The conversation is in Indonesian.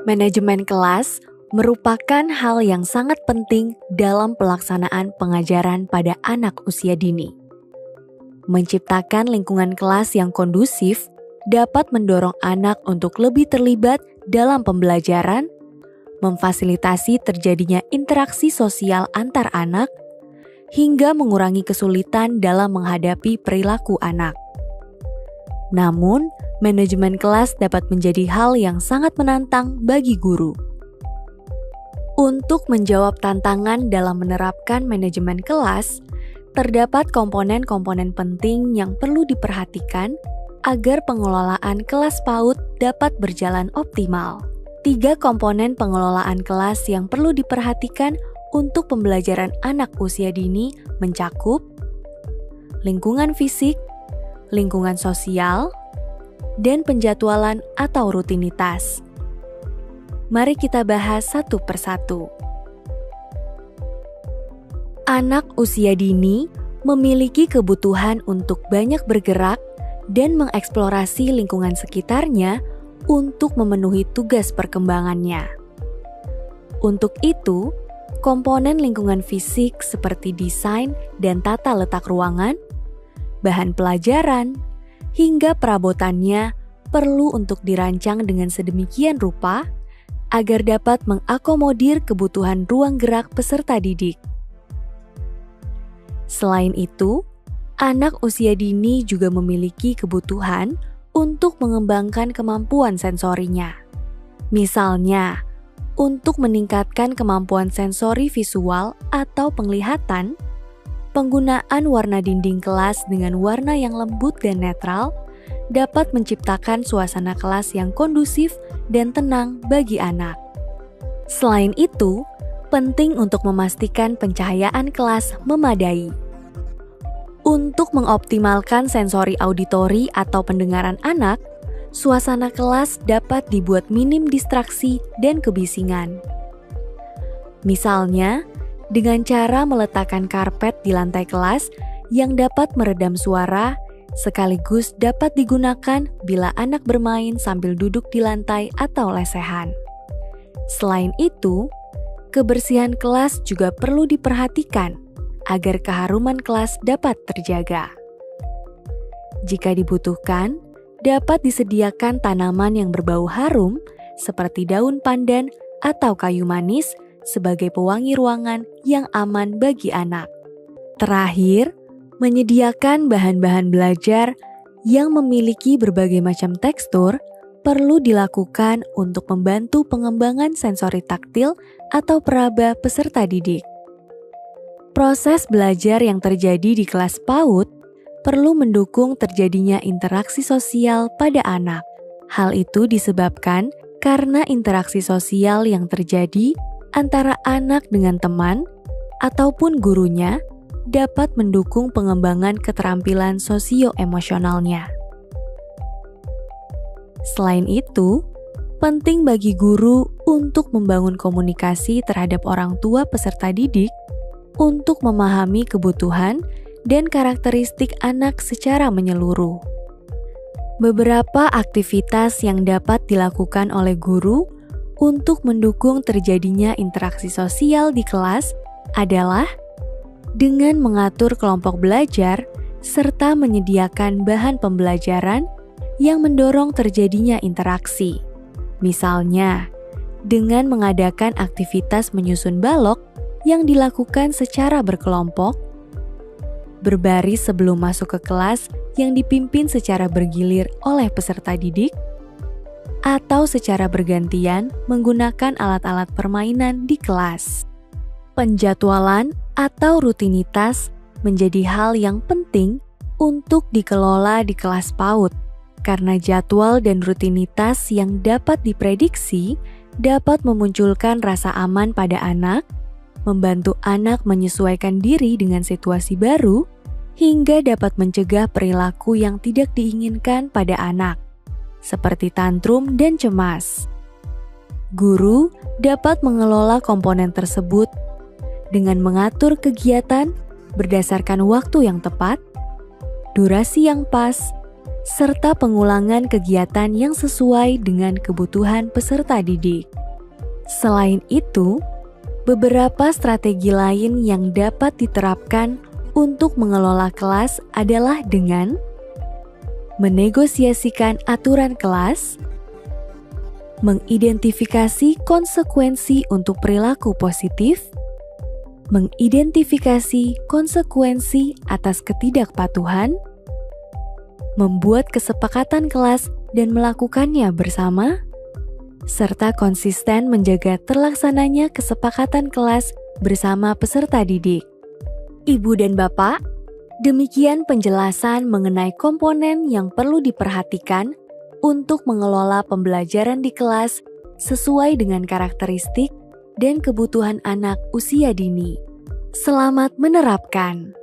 Manajemen kelas merupakan hal yang sangat penting dalam pelaksanaan pengajaran pada anak usia dini. Menciptakan lingkungan kelas yang kondusif dapat mendorong anak untuk lebih terlibat dalam pembelajaran, memfasilitasi terjadinya interaksi sosial antar anak, hingga mengurangi kesulitan dalam menghadapi perilaku anak. Namun, manajemen kelas dapat menjadi hal yang sangat menantang bagi guru. Untuk menjawab tantangan dalam menerapkan manajemen kelas, terdapat komponen-komponen penting yang perlu diperhatikan agar pengelolaan kelas PAUD dapat berjalan optimal. 3 komponen pengelolaan kelas yang perlu diperhatikan untuk pembelajaran anak usia dini mencakup lingkungan fisik, lingkungan sosial, dan penjadwalan atau rutinitas. Mari kita bahas satu persatu. Anak usia dini memiliki kebutuhan untuk banyak bergerak dan mengeksplorasi lingkungan sekitarnya untuk memenuhi tugas perkembangannya. Untuk itu, komponen lingkungan fisik seperti desain dan tata letak ruangan, bahan pelajaran, hingga perabotannya perlu untuk dirancang dengan sedemikian rupa agar dapat mengakomodir kebutuhan ruang gerak peserta didik. Selain itu, anak usia dini juga memiliki kebutuhan untuk mengembangkan kemampuan sensorinya. Misalnya, untuk meningkatkan kemampuan sensori visual atau penglihatan, penggunaan warna dinding kelas dengan warna yang lembut dan netral dapat menciptakan suasana kelas yang kondusif dan tenang bagi anak. Selain itu, penting untuk memastikan pencahayaan kelas memadai. Untuk mengoptimalkan sensori auditori atau pendengaran anak, suasana kelas dapat dibuat minim distraksi dan kebisingan. Misalnya, dengan cara meletakkan karpet di lantai kelas yang dapat meredam suara, sekaligus dapat digunakan bila anak bermain sambil duduk di lantai atau lesehan. Selain itu, kebersihan kelas juga perlu diperhatikan agar keharuman kelas dapat terjaga. Jika dibutuhkan, dapat disediakan tanaman yang berbau harum seperti daun pandan atau kayu manis sebagai pewangi ruangan yang aman bagi anak. Terakhir, menyediakan bahan-bahan belajar yang memiliki berbagai macam tekstur perlu dilakukan untuk membantu pengembangan sensori taktil atau peraba peserta didik. Proses belajar yang terjadi di kelas PAUD perlu mendukung terjadinya interaksi sosial pada anak. Hal itu disebabkan karena interaksi sosial yang terjadi antara anak dengan teman ataupun gurunya dapat mendukung pengembangan keterampilan sosio-emosionalnya. Selain itu, penting bagi guru untuk membangun komunikasi terhadap orang tua peserta didik untuk memahami kebutuhan dan karakteristik anak secara menyeluruh. Beberapa aktivitas yang dapat dilakukan oleh guru untuk mendukung terjadinya interaksi sosial di kelas adalah dengan mengatur kelompok belajar serta menyediakan bahan pembelajaran yang mendorong terjadinya interaksi. Misalnya, dengan mengadakan aktivitas menyusun balok yang dilakukan secara berkelompok, berbaris sebelum masuk ke kelas yang dipimpin secara bergilir oleh peserta didik, atau secara bergantian menggunakan alat-alat permainan di kelas. Penjadwalan atau rutinitas menjadi hal yang penting untuk dikelola di kelas PAUD, karena jadwal dan rutinitas yang dapat diprediksi dapat memunculkan rasa aman pada anak, membantu anak menyesuaikan diri dengan situasi baru, hingga dapat mencegah perilaku yang tidak diinginkan pada anak, seperti tantrum dan cemas. Guru dapat mengelola komponen tersebut dengan mengatur kegiatan berdasarkan waktu yang tepat, durasi yang pas, serta pengulangan kegiatan yang sesuai dengan kebutuhan peserta didik. Selain itu, beberapa strategi lain yang dapat diterapkan untuk mengelola kelas adalah dengan menegosiasikan aturan kelas, mengidentifikasi konsekuensi untuk perilaku positif, mengidentifikasi konsekuensi atas ketidakpatuhan, membuat kesepakatan kelas dan melakukannya bersama, serta konsisten menjaga terlaksananya kesepakatan kelas bersama peserta didik. Ibu dan Bapak, demikian penjelasan mengenai komponen yang perlu diperhatikan untuk mengelola pembelajaran di kelas sesuai dengan karakteristik dan kebutuhan anak usia dini. Selamat menerapkan!